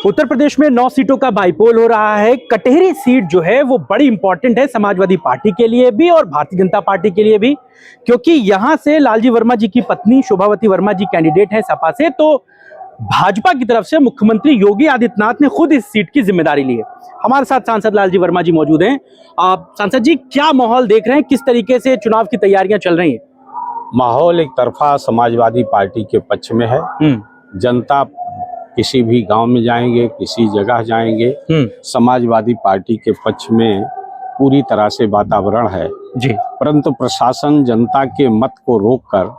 उत्तर प्रदेश में 9 सीटों का बाईपोल हो रहा है। कटेहरी सीट जो है वो बड़ी इंपॉर्टेंट है समाजवादी पार्टी के लिए भी और भारतीय जनता पार्टी के लिए भी, क्योंकि यहां से लालजी वर्मा जी की पत्नी शोभावती वर्मा जी कैंडिडेट है सपा से। तो भाजपा की तरफ से मुख्यमंत्री योगी आदित्यनाथ ने खुद इस सीट की जिम्मेदारी ली है। हमारे साथ सांसद लालजी वर्मा जी मौजूद हैं। आप सांसद जी, क्या माहौल देख रहे हैं, किस तरीके से चुनाव की तैयारियां चल रही हैं? माहौल एक तरफा समाजवादी पार्टी के पक्ष में है। जनता किसी भी गांव में जाएंगे, किसी जगह जाएंगे, समाजवादी पार्टी के पक्ष में पूरी तरह से वातावरण है जी। परंतु प्रशासन जनता के मत को रोककर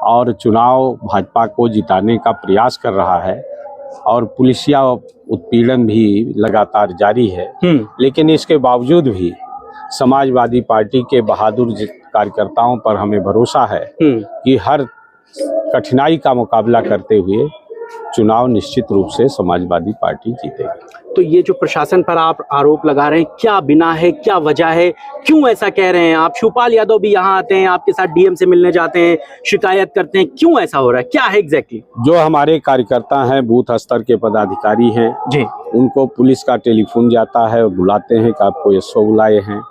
और चुनाव भाजपा को जिताने का प्रयास कर रहा है और पुलिसिया उत्पीड़न भी लगातार जारी है। लेकिन इसके बावजूद भी समाजवादी पार्टी के बहादुर कार्यकर्ताओं पर हमें भरोसा है कि हर कठिनाई का मुकाबला करते हुए चुनाव निश्चित रूप से समाजवादी पार्टी जीतेगी। तो ये जो प्रशासन पर आप आरोप लगा रहे हैं, क्या बिना है, क्या वजह है, क्यों ऐसा कह रहे हैं आप? शिवपाल यादव भी यहाँ आते हैं, आपके साथ डीएम से मिलने जाते हैं, शिकायत करते हैं, क्यों ऐसा हो रहा है, क्या है एग्जैक्टली? जो हमारे कार्यकर्ता हैं, बूथ स्तर के पदाधिकारी हैं जी, उनको पुलिस का टेलीफोन जाता है, बुलाते हैं कि आपको एसओ बुलाए हैं।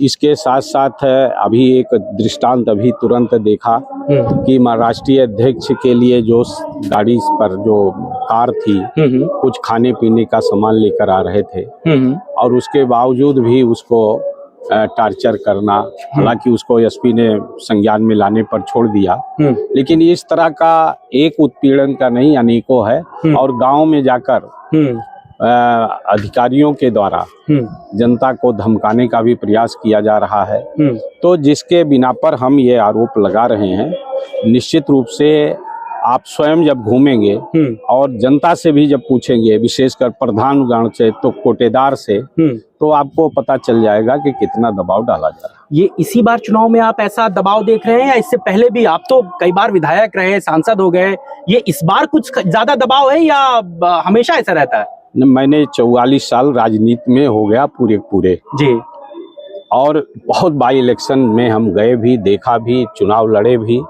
इसके साथ साथ अभी एक दृष्टांत अभी तुरंत देखा कि राष्ट्रीय अध्यक्ष के लिए जो गाड़ी पर जो कार थी कुछ खाने पीने का सामान लेकर आ रहे थे और उसके बावजूद भी उसको टार्चर करना, हालांकि उसको एसपी ने संज्ञान में लाने पर छोड़ दिया, लेकिन इस तरह का एक उत्पीड़न का नहीं अनेकों है। और गांव में जाकर अधिकारियों के द्वारा जनता को धमकाने का भी प्रयास किया जा रहा है। तो जिसके बिना पर हम ये आरोप लगा रहे हैं, निश्चित रूप से आप स्वयं जब घूमेंगे और जनता से भी जब पूछेंगे, विशेषकर प्रधानगण से तो कोटेदार से, तो आपको पता चल जाएगा कि कितना दबाव डाला जा रहा है। ये इसी बार चुनाव में आप ऐसा दबाव देख रहे हैं या इससे पहले भी? आप तो कई बार विधायक रहे, सांसद हो गए, ये इस बार कुछ ज्यादा दबाव है या हमेशा ऐसा रहता है? मैंने 44 साल राजनीति में हो गया पूरे जी, और बहुत बाई इलेक्शन में हम गए भी, देखा भी, चुनाव लड़े भी,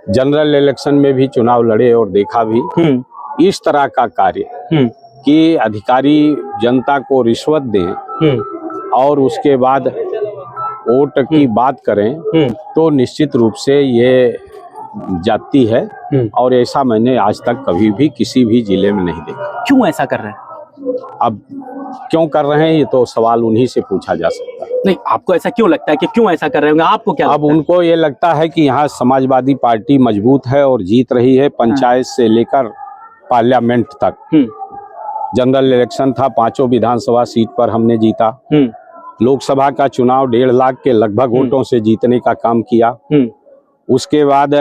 जनरल इलेक्शन में भी चुनाव लड़े और देखा भी। इस तरह का कार्य कि अधिकारी जनता को रिश्वत दें और उसके बाद वोट की बात करें, तो निश्चित रूप से ये जाती है और ऐसा मैंने आज तक कभी भी किसी भी जिले में नहीं देखा। क्यों ऐसा कर रहे हैं? अब क्यों कर रहे हैं ये तो सवाल उन्हीं से पूछा जा सकता है। नहीं, आपको ऐसा क्यों लगता है कि क्यों ऐसा कर रहे होंगे? आपको क्या अब उनको ये लगता है कि यहाँ समाजवादी पार्टी मजबूत है और जीत रही है, पंचायत से लेकर पार्लियामेंट तक। जनरल इलेक्शन था, 5 विधानसभा सीट पर हमने जीता। लोकसभा का चुनाव 1.5 लाख के लगभग वोटों से जीतने का काम किया। उसके बाद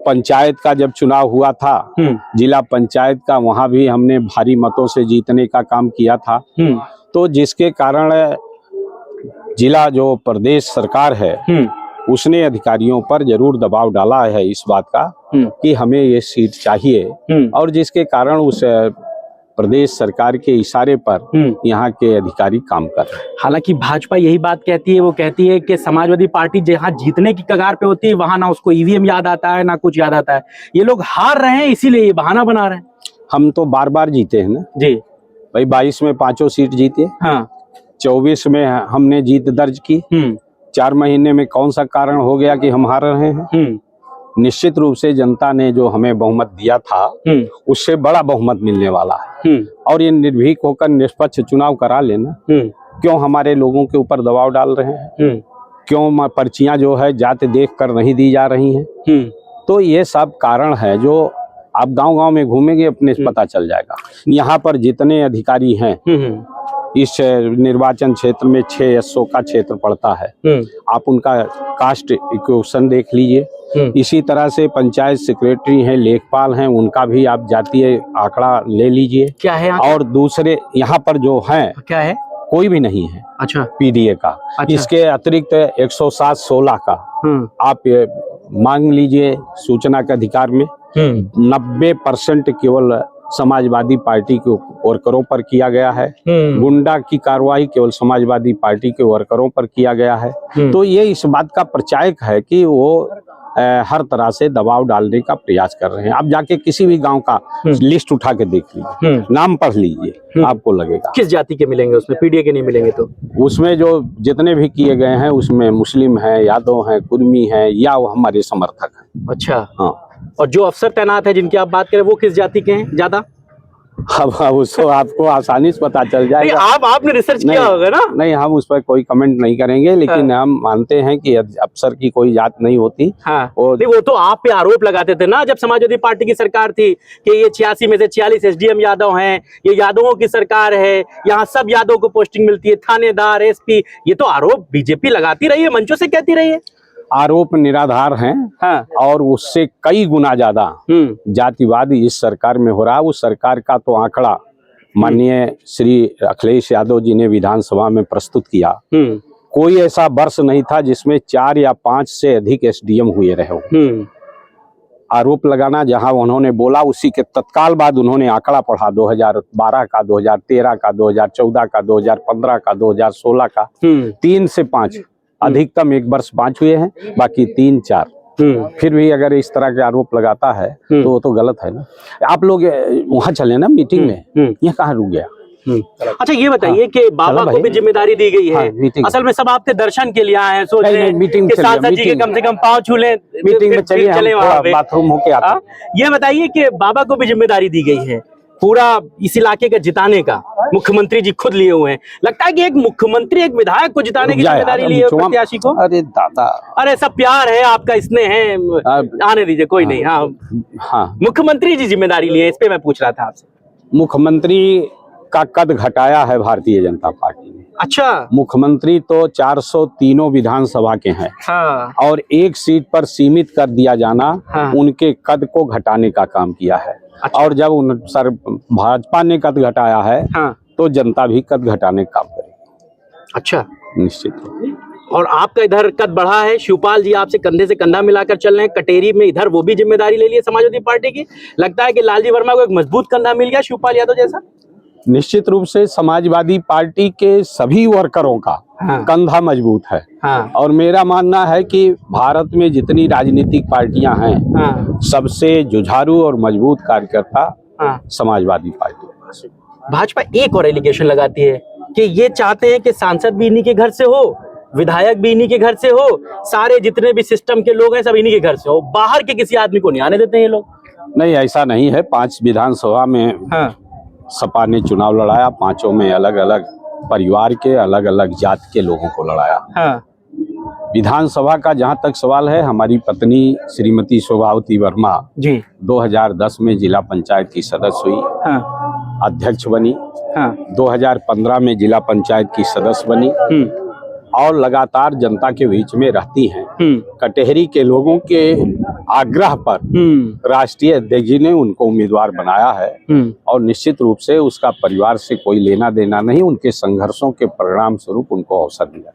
पंचायत का जब चुनाव हुआ था, जिला पंचायत का, वहां भी हमने भारी मतों से जीतने का काम किया था। तो जिसके कारण जिला जो प्रदेश सरकार है उसने अधिकारियों पर जरूर दबाव डाला है इस बात का कि हमें ये सीट चाहिए, और जिसके कारण उस प्रदेश सरकार के इशारे पर यहाँ के अधिकारी काम कर रहे हैं। हालांकि भाजपा यही बात कहती है, वो कहती है कि समाजवादी पार्टी जहाँ जीतने की कगार पे होती है वहां ना उसको ईवीएम याद आता है ना कुछ याद आता है। ये लोग हार रहे हैं इसीलिए ये बहाना बना रहे हैं। हम तो बार बार जीते हैं ना जी भाई, 22 में 5 सीट जीते, हाँ, 24 में हमने जीत दर्ज की। 4 महीने में कौन सा कारण हो गया कि हम हार रहे हैं? निश्चित रूप से जनता ने जो हमें बहुमत दिया था उससे बड़ा बहुमत मिलने वाला है और ये निर्भीक होकर निष्पक्ष चुनाव करा लेना। क्यों हमारे लोगों के ऊपर दबाव डाल रहे हैं? क्यों पर्चियां जो है जात देख कर नहीं दी जा रही हैं? तो ये सब कारण है जो आप गांव-गांव में घूमेंगे अपने पता चल जाएगा। यहाँ पर जितने अधिकारी हैं, इस निर्वाचन क्षेत्र में 6 एसओ का क्षेत्र पड़ता है, आप उनका कास्ट इक्वेशन देख लीजिए। इसी तरह से पंचायत सेक्रेटरी हैं, लेखपाल हैं, उनका भी आप जातीय आंकड़ा ले लीजिए। क्या है? और दूसरे यहाँ पर जो हैं, क्या है? कोई भी नहीं है। अच्छा, पीडीए का। अच्छा। इसके अतिरिक्त 107-16 का आप मांग लीजिए सूचना के अधिकार में। 90% केवल समाजवादी पार्टी के वर्करों पर किया गया है। गुंडा की कार्रवाई केवल समाजवादी पार्टी के वर्करों पर किया गया है। तो ये इस बात का प्रचायक है कि वो हर तरह से दबाव डालने का प्रयास कर रहे हैं। आप जाके किसी भी गांव का लिस्ट उठा के देख लीजिए, नाम पढ़ लीजिए, आपको लगेगा। किस जाति के मिलेंगे उसमें, पीडीए के नहीं मिलेंगे तो? उसमें जो जितने भी किए गए हैं उसमें मुस्लिम हैं, यादव हैं, कुर्मी हैं, या वो हमारे समर्थक हैं। अच्छा। हाँ। और जो अफसर तैनात है जिनकी आप बात करें वो किस जाति के हैं ज्यादा? अब उसको आपको आसानी से पता चल जाएगा। आपने रिसर्च किया होगा ना? नहीं, हम उस पर कोई कमेंट नहीं करेंगे, लेकिन हम मानते हैं कि अफसर की कोई जात नहीं होती। हाँ। वो तो आप पे आरोप लगाते थे ना जब समाजवादी पार्टी की सरकार थी कि ये 86 में से 46 एसडीएम यादव हैं, ये यादवों की सरकार है, यहाँ सब यादव को पोस्टिंग मिलती है, थानेदार, एसपी। ये तो आरोप बीजेपी लगाती रही है, मंचों से कहती रही है। आरोप निराधार हैं। हाँ। और उससे कई गुना ज्यादा जातिवाद इस सरकार में हो रहा है। उस सरकार का तो आंकड़ा माननीय श्री अखिलेश यादव जी ने विधानसभा में प्रस्तुत किया। कोई ऐसा वर्ष नहीं था जिसमें 4 या 5 से अधिक एसडीएम हुए रहे हो। आरोप लगाना जहां उन्होंने बोला उसी के तत्काल बाद उन्होंने आंकड़ा पढ़ा 2012 का, 2013 का, 2014 का, 2015 का, 2016 का। 3 से 5, अधिकतम एक वर्ष 5 हुए हैं, बाकी 3, 4। फिर भी अगर इस तरह के आरोप लगाता है तो वो तो गलत है ना। आप लोग वहाँ चले ना मीटिंग में, ये कहाँ रुक गया? अच्छा ये बताइए कि बाबा को भी जिम्मेदारी दी गई है। असल में सब आपके दर्शन के लिए आए हैं, सोच रहे हैं कि सांसद जी के कम से कम पांव छू लें, मीटिंग में चले वहाँ पे बाथरूम होके आते। ये बताइए कि बाबा को भी जिम्मेदारी दी गई है पूरा इस इलाके का जिताने का, मुख्यमंत्री जी खुद लिए हुए हैं। लगता है कि एक मुख्यमंत्री एक विधायक को जिताने की जिम्मेदारी ली है प्रत्याशी को। अरे दादा, अरे सब प्यार है आपका, इसने है, आने दीजिए, कोई नहीं। हाँ, मुख्यमंत्री जी जिम्मेदारी लिए, इस पे मैं पूछ रहा था आपसे। मुख्यमंत्री का कद घटाया है भारतीय जनता पार्टी ने। अच्छा। मुख्यमंत्री तो 403 विधानसभा के हैं। हाँ। और एक सीट पर सीमित कर दिया जाना उनके कद को घटाने का काम किया है। अच्छा। और जब भाजपा ने कद घटाया है तो जनता भी कद घटाने का काम करेगी। अच्छा, निश्चित। और आपका इधर कद बढ़ा है, शिवपाल जी आपसे कंधे से कंधा मिलाकर चल रहे हैं कटेरी में, इधर वो भी जिम्मेदारी ले ली है समाजवादी पार्टी की। लगता है कि लालजी वर्मा को एक मजबूत कंधा मिल गया शिवपाल यादव जैसा। निश्चित रूप से समाजवादी पार्टी के सभी वर्करों का कंधा मजबूत है। और मेरा मानना है कि भारत में जितनी राजनीतिक पार्टियां हैं, सबसे जुझारू और मजबूत कार्यकर्ता समाजवादी पार्टी। भाजपा एक और एलिगेशन लगाती है कि ये चाहते हैं कि सांसद भी इन्हीं के घर से हो, विधायक भी इन्हीं के घर से हो, सारे जितने भी सिस्टम के लोग हैं सब इन्हीं के घर से हो, बाहर के किसी आदमी को नहीं आने देते हैं ये लोग। नहीं, ऐसा नहीं है। 5 विधानसभा में सपा ने चुनाव लड़ाया, 5 में अलग अलग परिवार के, अलग अलग जात के लोगों को लड़ाया। विधानसभा का जहां तक सवाल है, हमारी पत्नी श्रीमती शोभावती वर्मा जी 2010 में जिला पंचायत की सदस्य हुई, अध्यक्ष बनी। 2015 में जिला पंचायत की सदस्य बनी और लगातार जनता के बीच में रहती हैं। कटेहरी के लोगों के आग्रह पर राष्ट्रीय अध्यक्ष जी ने उनको उम्मीदवार बनाया है और निश्चित रूप से उसका परिवार से कोई लेना देना नहीं, उनके संघर्षों के परिणाम स्वरूप उनको अवसर दिया।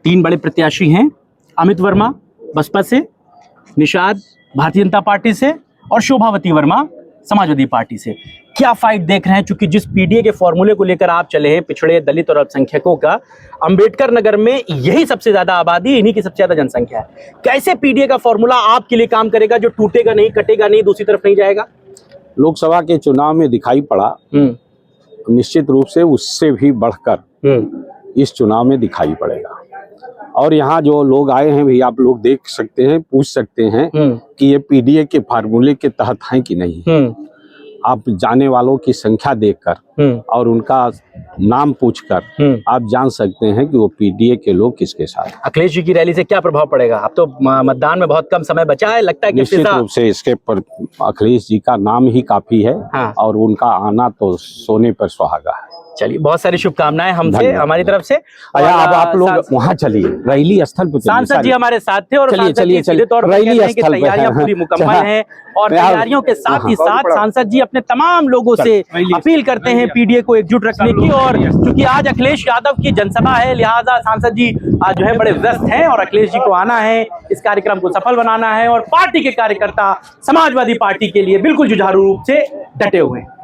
3 बड़े प्रत्याशी हैं, अमित वर्मा बसपा से, निषाद भारतीय जनता पार्टी से और शोभावती वर्मा समाजवादी पार्टी से। क्या फाइट देख रहे हैं? क्योंकि जिस पीडीए के फॉर्मूले को लेकर आप चले हैं, पिछड़े, दलित और अल्पसंख्यकों का, अंबेडकर नगर में यही सबसे ज्यादा आबादी, इन्हीं की सबसे ज्यादा जनसंख्या है। कैसे पीडीए का फॉर्मूला आपके लिए काम करेगा जो टूटेगा नहीं, कटेगा नहीं, दूसरी तरफ नहीं जाएगा? लोकसभा के चुनाव में दिखाई पड़ा, निश्चित रूप से उससे भी बढ़कर इस चुनाव में दिखाई पड़ेगा। और यहाँ जो लोग आए हैं भी, आप लोग देख सकते हैं, पूछ सकते हैं कि ये पीडीए के फार्मूले के तहत हैं कि नहीं। आप जाने वालों की संख्या देखकर और उनका नाम पूछकर आप जान सकते हैं कि वो पीडीए के लोग किसके साथ। अखिलेश जी की रैली से क्या प्रभाव पड़ेगा? अब तो मतदान में बहुत कम समय बचा है, लगता है कि निश्चित रूप से इसके पर अखिलेश जी का नाम ही काफी है और उनका आना तो सोने पर सुहागा है। चलिए, बहुत सारी शुभकामनाएं हमसे, हमारी तरफ से। अब आप लोग वहाँ चलिए, रैली स्थल पर। सांसद जी हमारे साथ थे और चलिए रैली स्थल तैयारियां पूरी मुकम्मल हैं और तैयारियों के साथ ही साथ सांसद जी अपने तमाम लोगों से अपील करते हैं पीडीए को एकजुट रखने की। और चूंकि आज अखिलेश यादव की जनसभा है, लिहाजा सांसद जी आज जो है बड़े व्यस्त हैं और अखिलेश जी को आना है, इस कार्यक्रम को सफल बनाना है और पार्टी के कार्यकर्ता समाजवादी पार्टी के लिए बिल्कुल जुझारू रूप से डटे हुए हैं।